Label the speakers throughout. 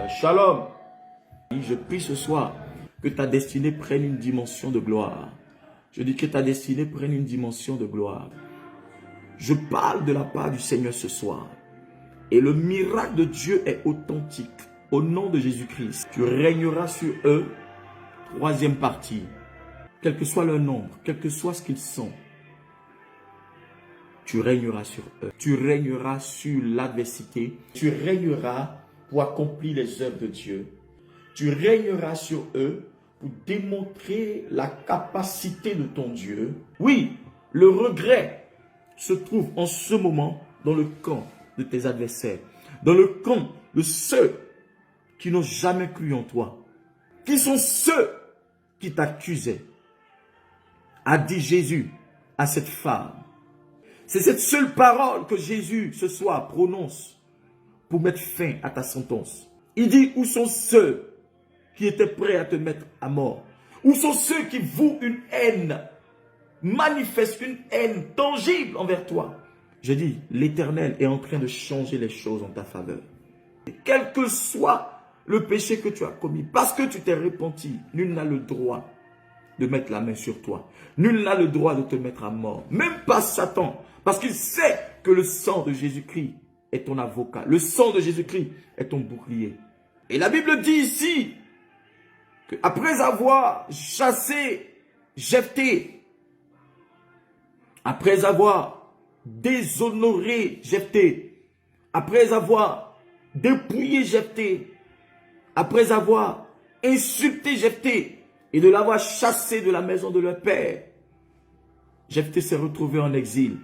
Speaker 1: Shalom. Je prie ce soir que ta destinée prenne une dimension de gloire. Je dis que ta destinée prenne une dimension de gloire. Je parle de la part du Seigneur ce soir. Et le miracle de Dieu est authentique. Au nom de Jésus-Christ, tu régneras sur eux. Troisième partie. Quel que soit leur nombre, quel que soit ce qu'ils sont, tu régneras sur eux. Tu régneras sur l'adversité. Tu régneras pour accomplir les œuvres de Dieu. Tu régneras sur eux pour démontrer la capacité de ton Dieu. Oui, le regret se trouve en ce moment dans le camp de tes adversaires, dans le camp de ceux qui n'ont jamais cru en toi, qui sont ceux qui t'accusaient, a dit Jésus à cette femme. C'est cette seule parole que Jésus ce soir prononce pour mettre fin à ta sentence. Il dit, où sont ceux qui étaient prêts à te mettre à mort? Où sont ceux qui vouent une haine, manifestent une haine tangible envers toi? Je dis, l'Éternel est en train de changer les choses en ta faveur. Et quel que soit le péché que tu as commis, parce que tu t'es repenti, nul n'a le droit de mettre la main sur toi. Nul n'a le droit de te mettre à mort. Même pas Satan. Parce qu'il sait que le sang de Jésus-Christ est ton avocat. Le sang de Jésus-Christ est ton bouclier. Et la Bible dit ici qu'après avoir chassé Jephthé, après avoir déshonoré Jephthé, après avoir dépouillé Jephthé, après avoir insulté Jephthé et de l'avoir chassé de la maison de leur père, Jephthé s'est retrouvé en exil.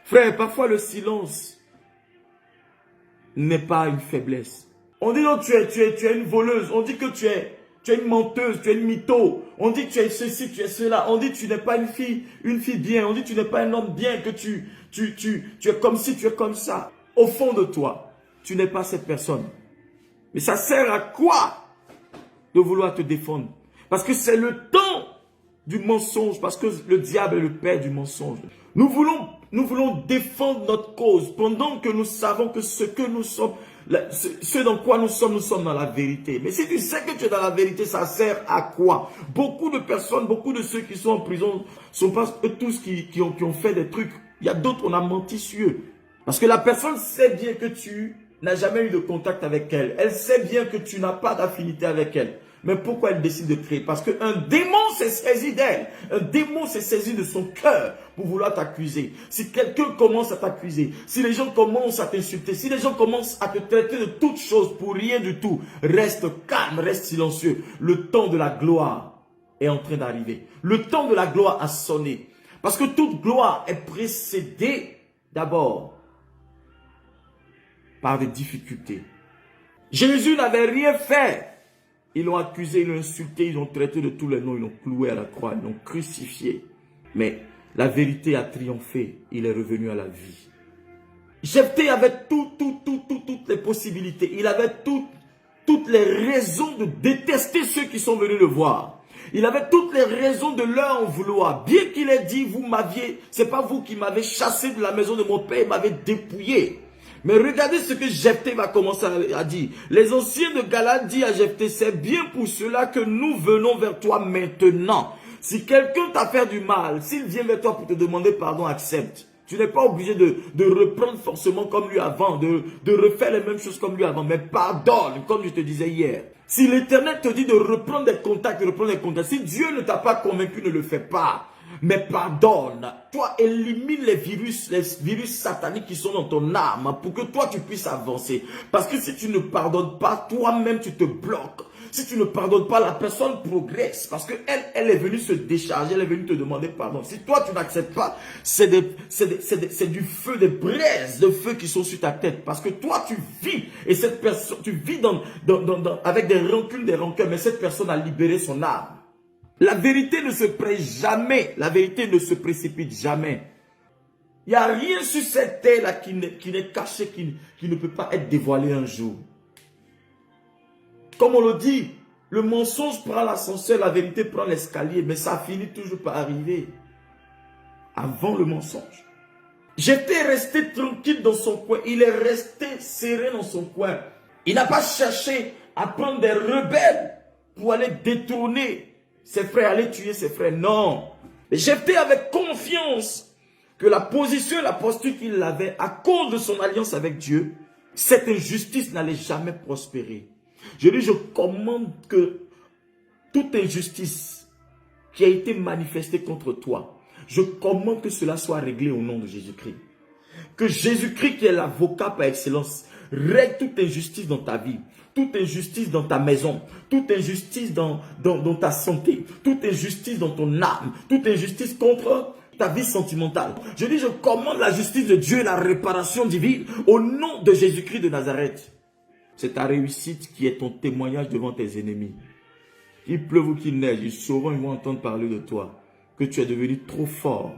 Speaker 1: Frère, parfois le silence n'est pas une faiblesse. On dit non, tu es une voleuse. On dit que tu es une menteuse, tu es une mytho. On dit que tu es ceci, tu es cela. On dit que tu n'es pas une fille bien. On dit que tu n'es pas un homme bien, que tu es comme ci, tu es comme ça. Au fond de toi, tu n'es pas cette personne. Mais ça sert à quoi de vouloir te défendre? Parce que c'est le temps du mensonge, parce que le diable est le père du mensonge. Nous voulons défendre notre cause pendant que nous savons que ce que nous sommes, ce dans quoi nous sommes dans la vérité. Mais si tu sais que tu es dans la vérité, ça sert à quoi? Beaucoup de personnes, beaucoup de ceux qui sont en prison, sont pas tous qui ont fait des trucs. Il y a d'autres, on a menti sur eux. Parce que la personne sait bien que tu n'as jamais eu de contact avec elle. Elle sait bien que tu n'as pas d'affinité avec elle. Mais pourquoi elle décide de créer? Parce qu'un démon s'est saisi d'elle. Un démon s'est saisi de son cœur pour vouloir t'accuser. Si quelqu'un commence à t'accuser, si les gens commencent à t'insulter, si les gens commencent à te traiter de toutes choses pour rien du tout, reste calme, reste silencieux. Le temps de la gloire est en train d'arriver. Le temps de la gloire a sonné. Parce que toute gloire est précédée d'abord par des difficultés. Jésus n'avait rien fait. Ils l'ont accusé, ils l'ont insulté, ils l'ont traité de tous les noms, ils l'ont cloué à la croix, ils l'ont crucifié. Mais la vérité a triomphé, il est revenu à la vie. Jephthé avait toutes les possibilités, il avait toutes les raisons de détester ceux qui sont venus le voir. Il avait toutes les raisons de leur en vouloir. Bien qu'il ait dit, c'est pas vous qui m'avez chassé de la maison de mon père, m'avez dépouillé. Mais regardez ce que Jephthé va commencer à dire. Les anciens de Galade disent à Jephthé, c'est bien pour cela que nous venons vers toi maintenant. Si quelqu'un t'a fait du mal, s'il vient vers toi pour te demander pardon, accepte. Tu n'es pas obligé de reprendre forcément comme lui avant, de refaire les mêmes choses comme lui avant, mais pardonne, comme je te disais hier. Si l'Éternel te dit de reprendre des contacts, si Dieu ne t'a pas convaincu, ne le fais pas. Mais pardonne, toi élimine les virus sataniques qui sont dans ton âme pour que toi tu puisses avancer. Parce que si tu ne pardonnes pas, toi-même tu te bloques. Si tu ne pardonnes pas, la personne progresse. Parce qu'elle est venue se décharger, elle est venue te demander pardon. Si toi tu n'acceptes pas, c'est du feu, des braises de feu qui sont sur ta tête. Parce que toi tu vis, et cette personne, tu vis avec des rancunes, des rancœurs, mais cette personne a libéré son âme. La vérité ne se presse jamais. La vérité ne se précipite jamais. Il n'y a rien sur cette terre-là qui n'est caché, qui ne peut pas être dévoilé un jour. Comme on le dit, le mensonge prend l'ascenseur, la vérité prend l'escalier, mais ça finit toujours par arriver avant le mensonge. J'étais resté tranquille dans son coin. Il est resté serré dans son coin. Il n'a pas cherché à prendre des rebelles pour aller détourner ses frères, aller tuer ses frères. Non. Jephthé avait confiance que la position et la posture qu'il avait à cause de son alliance avec Dieu, cette injustice n'allait jamais prospérer. Je dis, je commande que toute injustice qui a été manifestée contre toi, je commande que cela soit réglé au nom de Jésus-Christ. Que Jésus-Christ, qui est l'avocat par excellence, règle toute injustice dans ta vie, toute injustice dans ta maison, toute injustice dans ta santé, toute injustice dans ton âme, toute injustice contre ta vie sentimentale. Je dis, je commande la justice de Dieu et la réparation divine au nom de Jésus-Christ de Nazareth. C'est ta réussite qui est ton témoignage devant tes ennemis. Qu'il pleuve ou qu'il neige, ils sauront, ils vont entendre parler de toi. Que tu es devenu trop fort.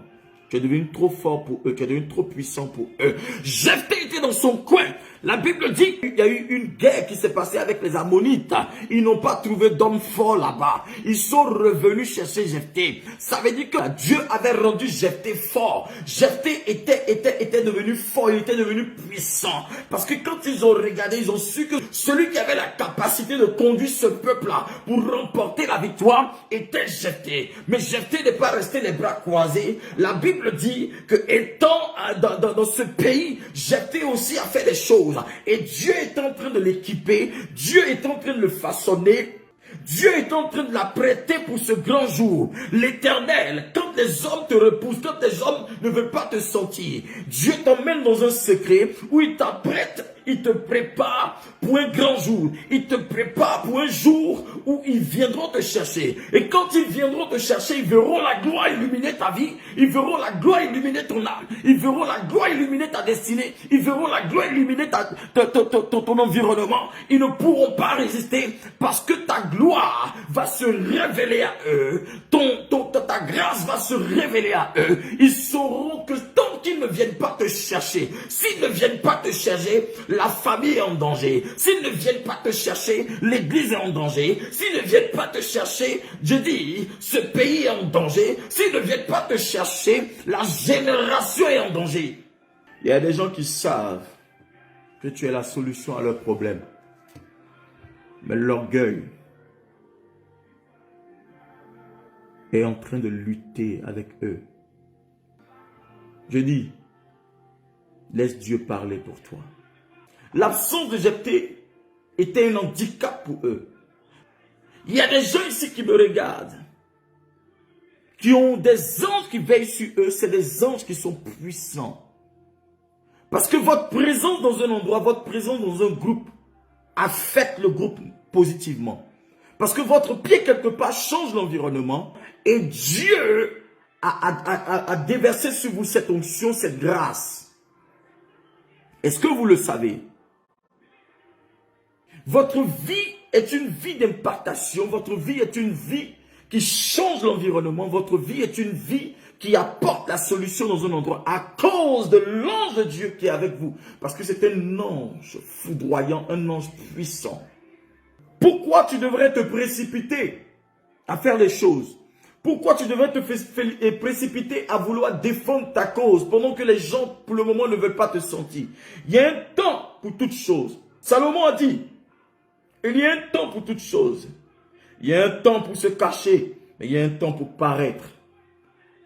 Speaker 1: Tu es devenu trop fort pour eux. Tu es devenu trop puissant pour eux. Jephthé était dans son coin. La Bible dit qu'il y a eu une guerre qui s'est passée avec les Ammonites. Ils n'ont pas trouvé d'homme fort là-bas. Ils sont revenus chercher Jephthé. Ça veut dire que Dieu avait rendu Jephthé fort. Jephthé était devenu fort. Il était devenu puissant. Parce que quand ils ont regardé, ils ont su que celui qui avait la capacité de conduire ce peuple-là pour remporter la victoire était Jephthé. Mais Jephthé n'est pas resté les bras croisés. La Bible dit que étant dans ce pays, Jephthé aussi a fait des choses. Et Dieu est en train de l'équiper, Dieu est en train de le façonner, Dieu est en train de l'apprêter pour ce grand jour. L'Éternel, quand les hommes te repoussent, quand les hommes ne veulent pas te sentir, Dieu t'emmène dans un secret où il t'apprête, il te prépare pour un grand jour. Il te prépare pour un jour où ils viendront te chercher. Et quand ils viendront te chercher, ils verront la gloire illuminer ta vie. Ils verront la gloire illuminer ton âme. Ils verront la gloire illuminer ta destinée. Ils verront la gloire illuminer ton environnement. Ils ne pourront pas résister parce que ta gloire va se révéler à eux. Ta grâce va se révéler à eux. Ils sauront que tant qu'ils ne viennent pas te chercher, s'ils ne viennent pas te chercher, la famille est en danger. S'ils ne viennent pas te chercher, l'église est en danger. S'ils ne viennent pas te chercher, je dis, ce pays est en danger. S'ils ne viennent pas te chercher, la génération est en danger. Il y a des gens qui savent que tu es la solution à leurs problèmes. Mais l'orgueil est en train de lutter avec eux. Je dis, laisse Dieu parler pour toi. L'absence de Jephthé était un handicap pour eux. Il y a des gens ici qui me regardent, qui ont des anges qui veillent sur eux. C'est des anges qui sont puissants. Parce que votre présence dans un endroit, votre présence dans un groupe affecte le groupe positivement. Parce que votre pied quelque part change l'environnement et Dieu a déversé sur vous cette onction, cette grâce. Est-ce que vous le savez? Votre vie est une vie d'impartation. Votre vie est une vie qui change l'environnement. Votre vie est une vie qui apporte la solution dans un endroit à cause de l'ange de Dieu qui est avec vous. Parce que c'est un ange foudroyant, un ange puissant. Pourquoi tu devrais te précipiter à faire les choses? Pourquoi tu devrais te précipiter à vouloir défendre ta cause pendant que les gens pour le moment ne veulent pas te sentir? Il y a un temps pour toutes choses. Salomon a dit, il y a un temps pour toutes choses. Il y a un temps pour se cacher, mais il y a un temps pour paraître.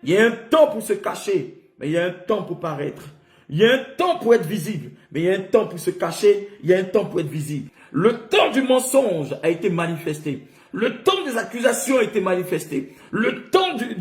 Speaker 1: Il y a un temps pour se cacher, mais il y a un temps pour paraître. Il y a un temps pour être visible, mais il y a un temps pour se cacher, il y a un temps pour être visible. Le temps du mensonge a été manifesté. Le temps des accusations a été manifesté. Le temps du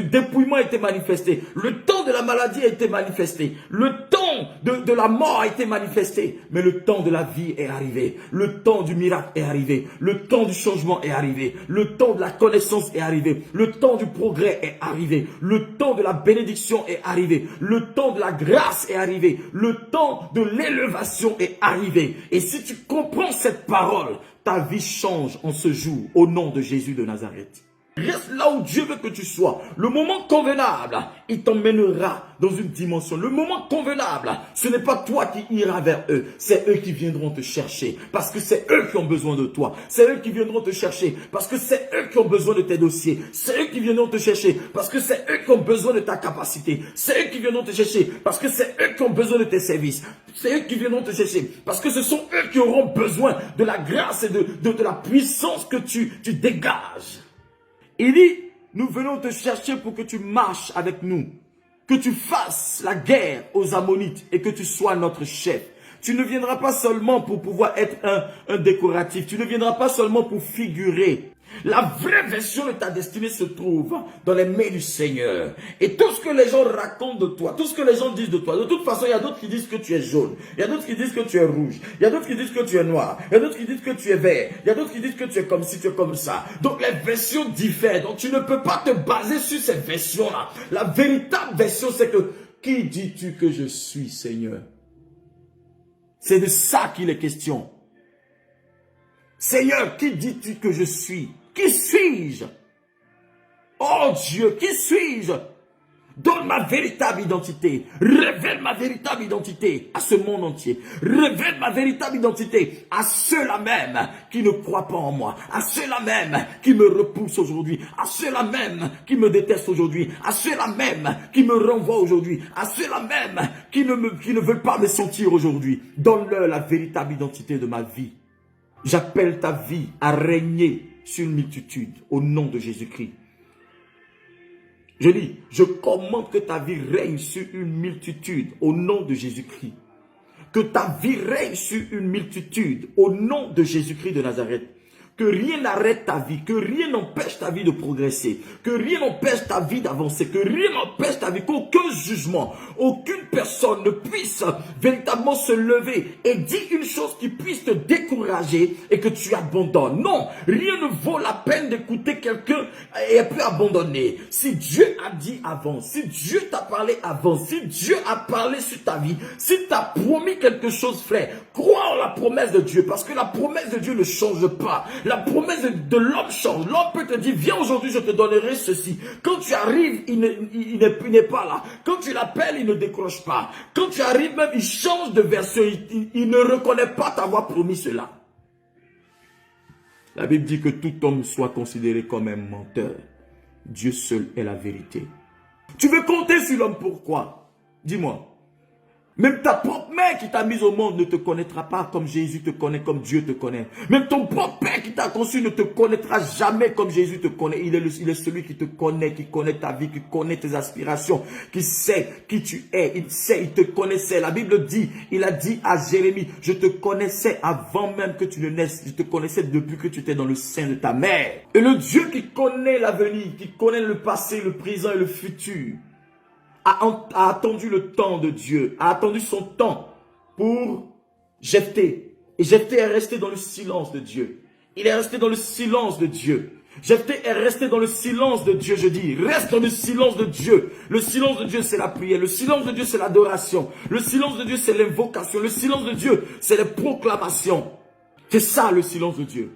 Speaker 1: dépouillement a été manifesté. Le temps de la maladie a été manifesté. Le temps de la mort a été manifesté. Mais le temps de la vie est arrivé. Le temps du miracle est arrivé. Le temps du changement est arrivé. Le temps de la connaissance est arrivé. Le temps du progrès est arrivé. Le temps de la bénédiction est arrivé. Le temps de la grâce est arrivé. Le temps de l'élévation est arrivé. Et si tu comprends cette parole, ta vie change en ce jour, au nom de Jésus de Nazareth. Reste là où Dieu veut que tu sois. Le moment convenable, il t'emmènera dans une dimension. Le moment convenable, ce n'est pas toi qui iras vers eux. C'est eux qui viendront te chercher. Parce que c'est eux qui ont besoin de toi. C'est eux qui viendront te chercher. Parce que c'est eux qui ont besoin de tes dossiers. C'est eux qui viendront te chercher. Parce que c'est eux qui ont besoin de ta capacité. C'est eux qui viendront te chercher. Parce que c'est eux qui ont besoin de tes services. C'est eux qui viendront te chercher. Parce que ce sont eux qui auront besoin de la grâce et de la puissance que tu dégages. Il dit, nous venons te chercher pour que tu marches avec nous, que tu fasses la guerre aux Ammonites et que tu sois notre chef. Tu ne viendras pas seulement pour pouvoir être un décoratif, tu ne viendras pas seulement pour figurer. La vraie version de ta destinée se trouve dans les mains du Seigneur. Et tout ce que les gens racontent de toi, tout ce que les gens disent de toi, de toute façon, il y a d'autres qui disent que tu es jaune, il y a d'autres qui disent que tu es rouge, il y a d'autres qui disent que tu es noir, il y a d'autres qui disent que tu es vert, il y a d'autres qui disent que tu es comme ci, tu es comme ça. Donc les versions diffèrent, donc tu ne peux pas te baser sur ces versions-là. La véritable version, c'est que, qui dis-tu que je suis, Seigneur? C'est de ça qu'il est question. Seigneur, qui dis-tu que je suis? Qui suis-je? Oh Dieu, qui suis-je? Donne ma véritable identité. Révèle ma véritable identité à ce monde entier. Révèle ma véritable identité à ceux-là même qui ne croient pas en moi. À ceux-là même qui me repoussent aujourd'hui. À ceux-là même qui me détestent aujourd'hui. À ceux-là même qui me renvoient aujourd'hui. À ceux-là même qui ne veulent pas me sentir aujourd'hui. Donne-leur la véritable identité de ma vie. J'appelle ta vie à régner sur une multitude au nom de Jésus-Christ. Je dis, je commande que ta vie règne sur une multitude au nom de Jésus-Christ. Que ta vie règne sur une multitude au nom de Jésus-Christ de Nazareth. Que rien n'arrête ta vie, que rien n'empêche ta vie de progresser, que rien n'empêche ta vie d'avancer, que rien n'empêche ta vie, qu'aucun jugement, aucune personne ne puisse véritablement se lever et dire une chose qui puisse te décourager et que tu abandonnes. Non, rien ne vaut la peine d'écouter quelqu'un et peut abandonner. Si Dieu a dit avant, si Dieu t'a parlé avant, si Dieu a parlé sur ta vie, si tu as promis quelque chose, frère, crois en la promesse de Dieu parce que la promesse de Dieu ne change pas. La promesse de l'homme change. L'homme peut te dire, viens aujourd'hui, je te donnerai ceci. Quand tu arrives, il n'est pas là. Quand tu l'appelles, il ne décroche pas. Quand tu arrives même, il change de version. Il ne reconnaît pas t'avoir promis cela. La Bible dit que tout homme soit considéré comme un menteur. Dieu seul est la vérité. Tu veux compter sur l'homme, pourquoi? Dis-moi. Même ta propre mère qui t'a mis au monde ne te connaîtra pas comme Jésus te connaît, comme Dieu te connaît. Même ton propre père qui t'a conçu ne te connaîtra jamais comme Jésus te connaît. Il est celui qui te connaît, qui connaît ta vie, qui connaît tes aspirations, qui sait qui tu es. Il te connaissait. La Bible dit, il a dit à Jérémie, je te connaissais avant même que tu ne naisses. Je te connaissais depuis que tu étais dans le sein de ta mère. Et le Dieu qui connaît l'avenir, qui connaît le passé, le présent et le futur, a attendu le temps de Dieu, a attendu son temps pour Jephthé. Et Jephthé est resté dans le silence de Dieu. Il est resté dans le silence de Dieu. Jephthé est resté dans le silence de Dieu, je dis. Reste dans le silence de Dieu. Le silence de Dieu, c'est la prière. Le silence de Dieu, c'est l'adoration. Le silence de Dieu, c'est l'invocation. Le silence de Dieu, c'est les proclamations. C'est ça le silence de Dieu.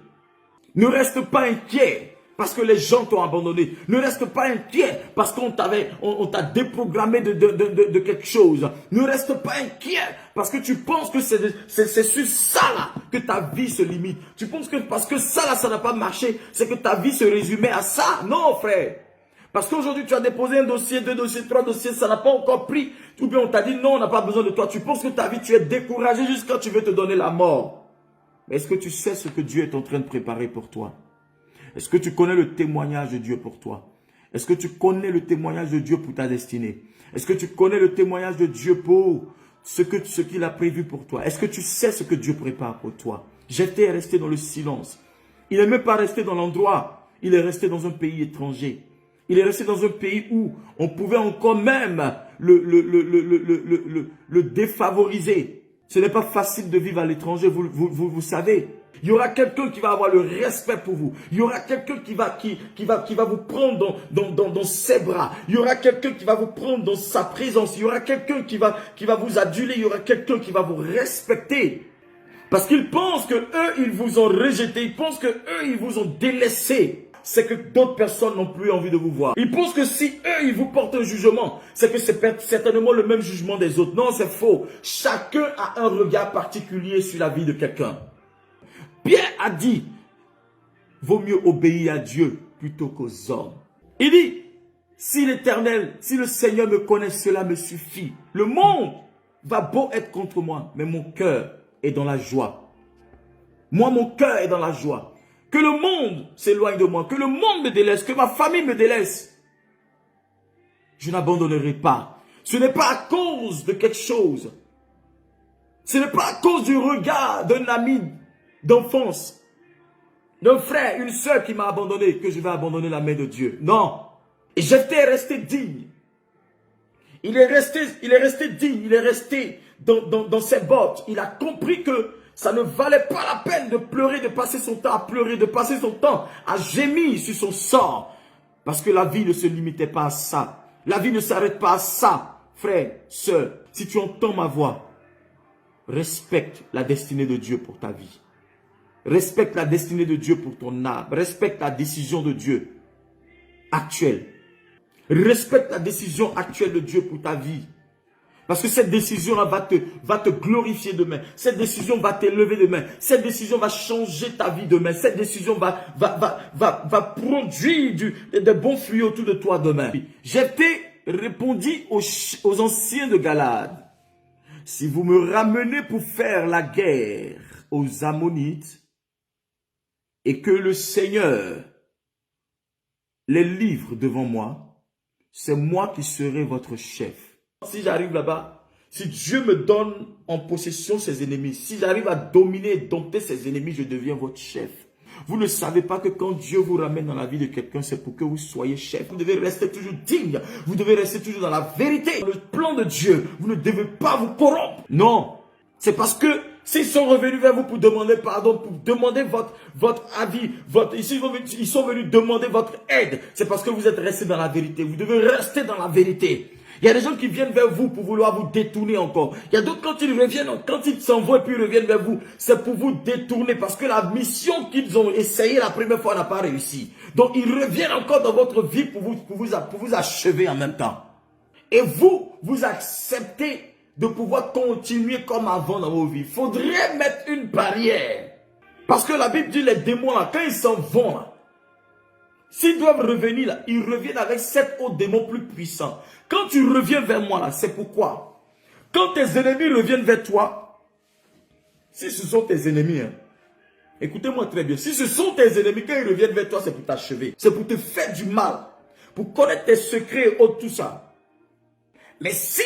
Speaker 1: Ne reste pas inquiet parce que les gens t'ont abandonné. Ne reste pas inquiet parce qu'on t'a déprogrammé de quelque chose. Ne reste pas inquiet parce que tu penses que c'est sur ça là que ta vie se limite. Tu penses que parce que ça là, ça n'a pas marché, c'est que ta vie se résumait à ça. Non, frère. Parce qu'aujourd'hui, tu as déposé un dossier, 2 dossiers, 3 dossiers, ça n'a pas encore pris. Ou bien on t'a dit non, on n'a pas besoin de toi. Tu penses que ta vie, tu es découragé jusqu'à tu veux te donner la mort. Mais est-ce que tu sais ce que Dieu est en train de préparer pour toi? Est-ce que tu connais le témoignage de Dieu pour toi? Est-ce que tu connais le témoignage de Dieu pour ta destinée? Est-ce que tu connais le témoignage de Dieu pour ce qu'il a prévu pour toi? Est-ce que tu sais ce que Dieu prépare pour toi? J'étais resté dans le silence. Il n'est même pas resté dans l'endroit. Il est resté dans un pays étranger. Il est resté dans un pays où on pouvait encore même le défavoriser. Ce n'est pas facile de vivre à l'étranger, vous savez. Il y aura quelqu'un qui va avoir le respect pour vous. Il y aura quelqu'un qui va vous prendre dans ses bras. Il y aura quelqu'un qui va vous prendre dans sa présence. Il y aura quelqu'un qui va vous aduler. Il y aura quelqu'un qui va vous respecter. Parce qu'ils pensent que eux, ils vous ont rejeté. Ils pensent que eux, ils vous ont délaissé. c'est que d'autres personnes n'ont plus envie de vous voir. Ils pensent que si eux, ils vous portent un jugement, c'est que c'est certainement le même jugement des autres. Non, c'est faux. Chacun a un regard particulier sur la vie de quelqu'un. Pierre a dit, vaut mieux obéir à Dieu plutôt qu'aux hommes. Il dit, si l'Éternel, si le Seigneur me connaît, cela me suffit. Le monde va beau être contre moi, mais mon cœur est dans la joie. Moi, mon cœur est dans la joie. Que le monde s'éloigne de moi, que le monde me délaisse, que ma famille me délaisse. Je n'abandonnerai pas. Ce n'est pas à cause de quelque chose. Ce n'est pas à cause du regard d'un ami d'enfance, d'un frère, une soeur qui m'a abandonné, que je vais abandonner la main de Dieu. Non. Et j'étais resté digne. Il est resté digne, il est resté dans ses bottes. Il a compris que ça ne valait pas la peine de pleurer, de passer son temps à pleurer, de passer son temps à gémir sur son sort. Parce que la vie ne se limitait pas à ça. La vie ne s'arrête pas à ça. Frère, sœur, si tu entends ma voix, respecte la destinée de Dieu pour ta vie. Respecte la destinée de Dieu pour ton âme. Respecte la décision de Dieu actuelle. Respecte la décision actuelle de Dieu pour ta vie. Parce que cette décision va te glorifier demain. Cette décision va t'élever demain. Cette décision va changer ta vie demain. Cette décision va produire des bons fruits autour de toi demain. Jephthé répondit aux anciens de Galade. Si vous me ramenez pour faire la guerre aux Ammonites et que le Seigneur les livre devant moi, c'est moi qui serai votre chef. Si j'arrive là-bas, si Dieu me donne en possession ses ennemis, si j'arrive à dominer et dompter ses ennemis, je deviens votre chef. Vous ne savez pas que quand Dieu vous ramène dans la vie de quelqu'un, c'est pour que vous soyez chef. Vous devez rester toujours digne. Vous devez rester toujours dans la vérité. Le plan de Dieu, vous ne devez pas vous corrompre. Non, c'est parce que s'ils sont revenus vers vous pour demander pardon, pour demander votre avis, ils sont venus demander votre aide, c'est parce que vous êtes restés dans la vérité. Vous devez rester dans la vérité. Il y a des gens qui viennent vers vous pour vouloir vous détourner encore. Il y a d'autres quand ils reviennent, quand ils s'envoient et puis ils reviennent vers vous, c'est pour vous détourner parce que la mission qu'ils ont essayé la première fois n'a pas réussi. Donc ils reviennent encore dans votre vie pour vous achever en même temps. Et vous acceptez de pouvoir continuer comme avant dans vos vies. Il faudrait mettre une barrière. Parce que la Bible dit les démons là, quand ils s'en vont là, s'ils doivent revenir là, ils reviennent avec 7 autres démons plus puissants. Quand tu reviens vers moi là, c'est pourquoi. Quand tes ennemis reviennent vers toi, si ce sont tes ennemis, hein, écoutez-moi très bien, si ce sont tes ennemis, quand ils reviennent vers toi, c'est pour t'achever. C'est pour te faire du mal. Pour connaître tes secrets et autres, tout ça. Mais si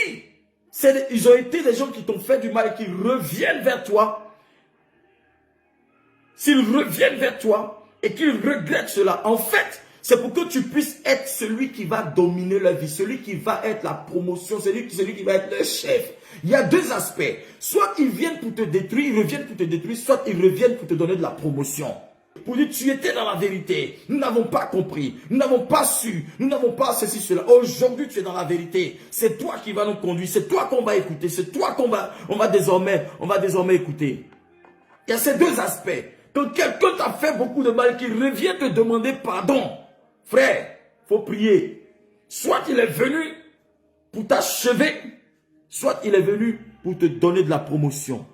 Speaker 1: ils ont été des gens qui t'ont fait du mal et qui reviennent vers toi, s'ils reviennent vers toi et qu'ils regrettent cela, en fait, c'est pour que tu puisses être celui qui va dominer leur vie, celui qui va être la promotion, celui qui va être le chef. Il y a deux aspects. Soit ils viennent pour te détruire, ils reviennent pour te détruire, soit ils reviennent pour te donner de la promotion. Pour dire, tu étais dans la vérité. Nous n'avons pas compris. Nous n'avons pas su. Nous n'avons pas ceci, cela. Aujourd'hui, tu es dans la vérité. C'est toi qui vas nous conduire. C'est toi qu'on va écouter. C'est toi qu'on va désormais écouter. Il y a ces deux aspects. Quand quelqu'un t'a fait beaucoup de mal, qu'il revient te demander pardon, frère, faut prier. Soit il est venu pour t'achever, soit il est venu pour te donner de la promotion.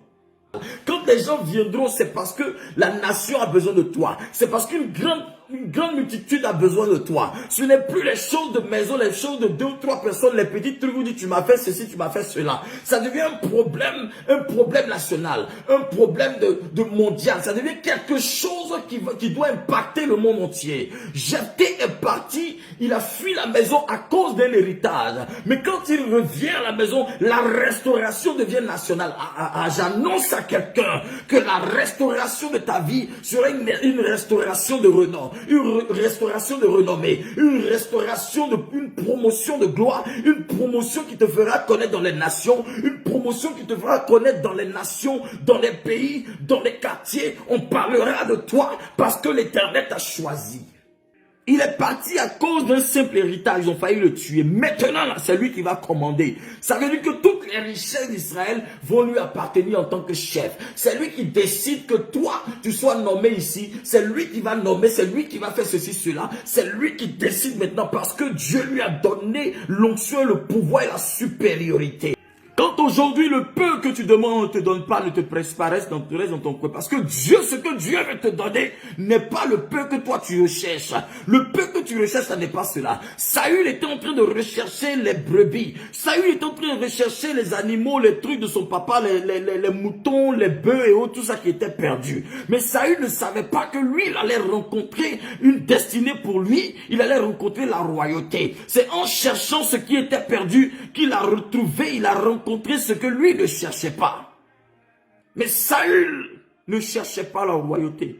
Speaker 1: Quand les gens viendront, c'est parce que la nation a besoin de toi. C'est parce qu'une grande multitude a besoin de toi. Ce n'est plus les choses de maison, les choses de 2 ou 3 personnes, les petits trucs où dit tu m'as fait ceci, tu m'as fait cela. Ça devient un problème national, un problème de mondial. Ça devient quelque chose qui doit impacter le monde entier. Jephthé est parti, il a fui la maison à cause d'un héritage. Mais quand il revient à la maison, la restauration devient nationale. J'annonce à quelqu'un que la restauration de ta vie sera une restauration de renom, une restauration de renommée, une promotion de gloire, une promotion qui te fera connaître dans les nations, une promotion qui te fera connaître dans les nations, dans les pays, dans les quartiers. On parlera de toi parce que l'Éternel t'a choisi. Il est parti à cause d'un simple héritage. Ils ont failli le tuer. Maintenant, là, c'est lui qui va commander. Ça veut dire que toutes les richesses d'Israël vont lui appartenir en tant que chef. C'est lui qui décide que toi, tu sois nommé ici. C'est lui qui va nommer. C'est lui qui va faire ceci, cela. C'est lui qui décide maintenant parce que Dieu lui a donné l'onction, le pouvoir et la supériorité. Quand aujourd'hui le peu que tu demandes ne te donne pas, ne te presse pas, reste dans ton coin. Parce que Dieu, ce que Dieu veut te donner, n'est pas le peu que toi tu recherches. Le peu que tu recherches, ça n'est pas cela. Saül était en train de rechercher les brebis. Saül était en train de rechercher les animaux, les trucs de son papa, les moutons, les bœufs et autres, tout ça qui était perdu. Mais Saül ne savait pas que lui, il allait rencontrer une destinée pour lui. Il allait rencontrer la royauté. C'est en cherchant ce qui était perdu qu'il a retrouvé, il a rencontré ce que lui ne cherchait pas. Mais Saül ne cherchait pas la royauté,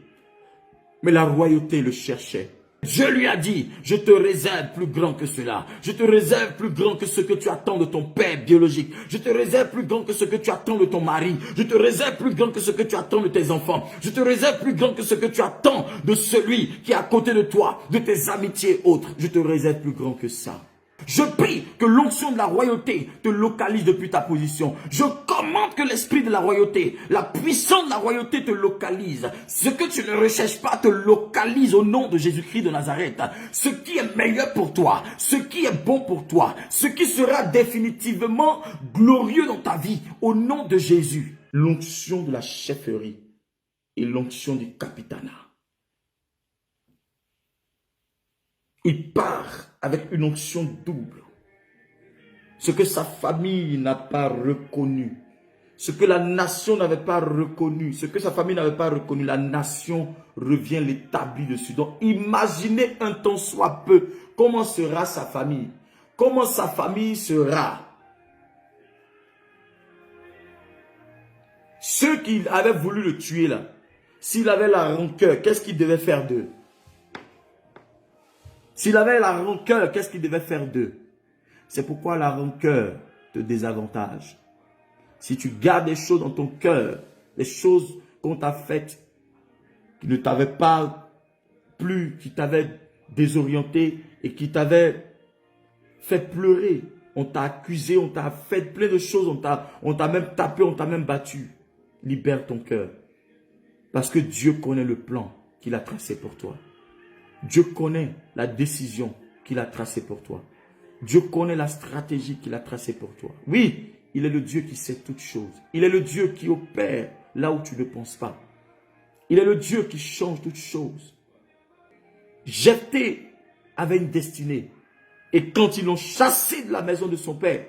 Speaker 1: mais la royauté le cherchait. Dieu lui a dit, je te réserve plus grand que cela. Je te réserve plus grand que ce que tu attends de ton père biologique. Je te réserve plus grand que ce que tu attends de ton mari. Je te réserve plus grand que ce que tu attends de tes enfants. Je te réserve plus grand que ce que tu attends de celui qui est à côté de toi, de tes amitiés autres. Je te réserve plus grand que ça. Je prie que l'onction de la royauté te localise depuis ta position. Je commande que l'esprit de la royauté, la puissance de la royauté te localise. Ce que tu ne recherches pas te localise au nom de Jésus-Christ de Nazareth. Ce qui est meilleur pour toi, ce qui est bon pour toi, ce qui sera définitivement glorieux dans ta vie, au nom de Jésus. L'onction de la chefferie et l'onction du capitanat. Il part avec une onction double. Ce que sa famille n'a pas reconnu, ce que la nation n'avait pas reconnu, ce que sa famille n'avait pas reconnu, la nation revient l'établir dessus. Donc imaginez un temps soit peu, comment sera sa famille, comment sa famille sera. Ceux qui avaient voulu le tuer là, s'il avait la rancœur, qu'est-ce qu'il devait faire d'eux? S'il avait la rancœur, qu'est-ce qu'il devait faire d'eux? C'est pourquoi la rancœur te désavantage. Si tu gardes des choses dans ton cœur, des choses qu'on t'a faites, qui ne t'avaient pas plu, qui t'avaient désorienté et qui t'avaient fait pleurer, on t'a accusé, on t'a fait plein de choses, on t'a même tapé, on t'a même battu. Libère ton cœur. Parce que Dieu connaît le plan qu'il a tracé pour toi. Dieu connaît la décision qu'il a tracée pour toi. Dieu connaît la stratégie qu'il a tracée pour toi. Oui, il est le Dieu qui sait toutes choses. Il est le Dieu qui opère là où tu ne penses pas. Il est le Dieu qui change toutes choses. Jephthé avait une destinée. Et quand ils l'ont chassé de la maison de son père,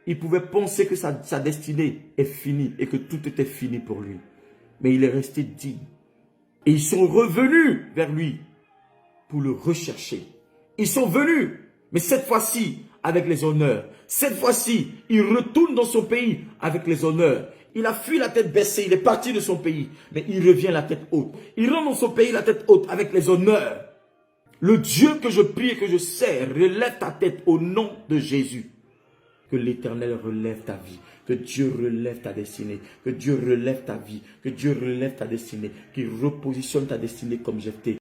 Speaker 1: il pouvait penser que sa destinée est finie et que tout était fini pour lui. Mais il est resté digne. Et ils sont revenus vers lui pour le rechercher. Ils sont venus, mais cette fois-ci avec les honneurs. Cette fois-ci, il retourne dans son pays avec les honneurs. Il a fui la tête baissée, il est parti de son pays, mais il revient la tête haute. Il rentre dans son pays la tête haute avec les honneurs. Le Dieu que je prie et que je sers, relève ta tête au nom de Jésus. Que l'Éternel relève ta vie, que Dieu relève ta destinée, que Dieu relève ta vie, que Dieu relève ta destinée, qu'il repositionne ta destinée comme Jephthé.